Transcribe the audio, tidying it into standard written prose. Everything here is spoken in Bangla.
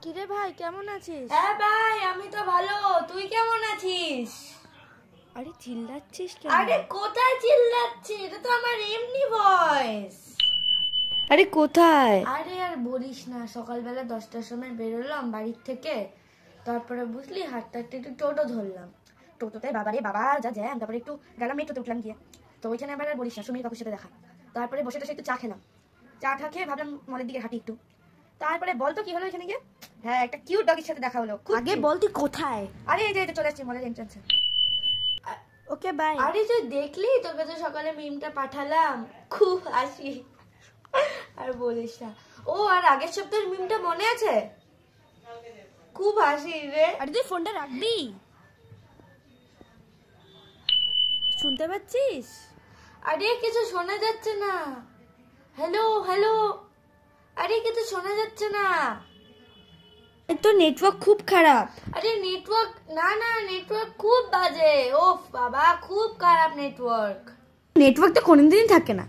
কিরে ভাই, কেমন আছিস? হ্যাঁ ভাই, আমি তো ভালো। তুই কেমন আছিস? আরে চিল্লাচ্ছিস কেন? আরে কোথায় চিল্লাচ্ছি? এটা তো আমার এমনি ভয়েস। আরে কোথায়? আরে আর বলিস না, সকালবেলা 10টার সময় বেরোলাম বাড়ির থেকে। তারপরে বুঝলি, হাঁটতে হাঁটতে একটু টোটো ধরলাম। টোটোতে বাবা রে বাবা যা জ্যাম। তারপরে একটু গেলাম মেট্রোতে, উঠলাম গিয়ে। তো ওইখানে আবার আর বলিস না, সুমির কাকুর সাথে দেখা। তারপরে বসে বসে একটু চা খেলাম। চা খেয়ে ভাবলাম মলের দিকে হাঁটি একটু। তারপরে বলতো কি হলো এখানে গিয়ে? হ্যাঁ, একটা কিউট ডগের সাথে দেখা হলো। আগে বল তুই কোথায়? আরে এই যে চলে আসছি মলের এন্ট্রান্সে। Okay bye. আরে তুই দেখলি, তোকে তো সকালে মিমটা পাঠালাম, খুব হাসি। আর বলিস না। ও, আর আগের সপ্তাহের মিমটা মনে আছে? খুব হাসি রে। আরে তুই ফোনটা রাখবি? শুনতে পাচ্ছিস? আরে কিছু শোনা যাচ্ছে না। Hello hello. আরে কিছু শোনা যাচ্ছে না। তোর নেটওয়ার্ক খুব খারাপ। আরে নেটওয়ার্ক না, নেটওয়ার্ক খুব বাজে। ওফ বাবা, খুব খারাপ নেটওয়ার্ক। নেটওয়ার্ক তো কোনোদিনই থাকে না।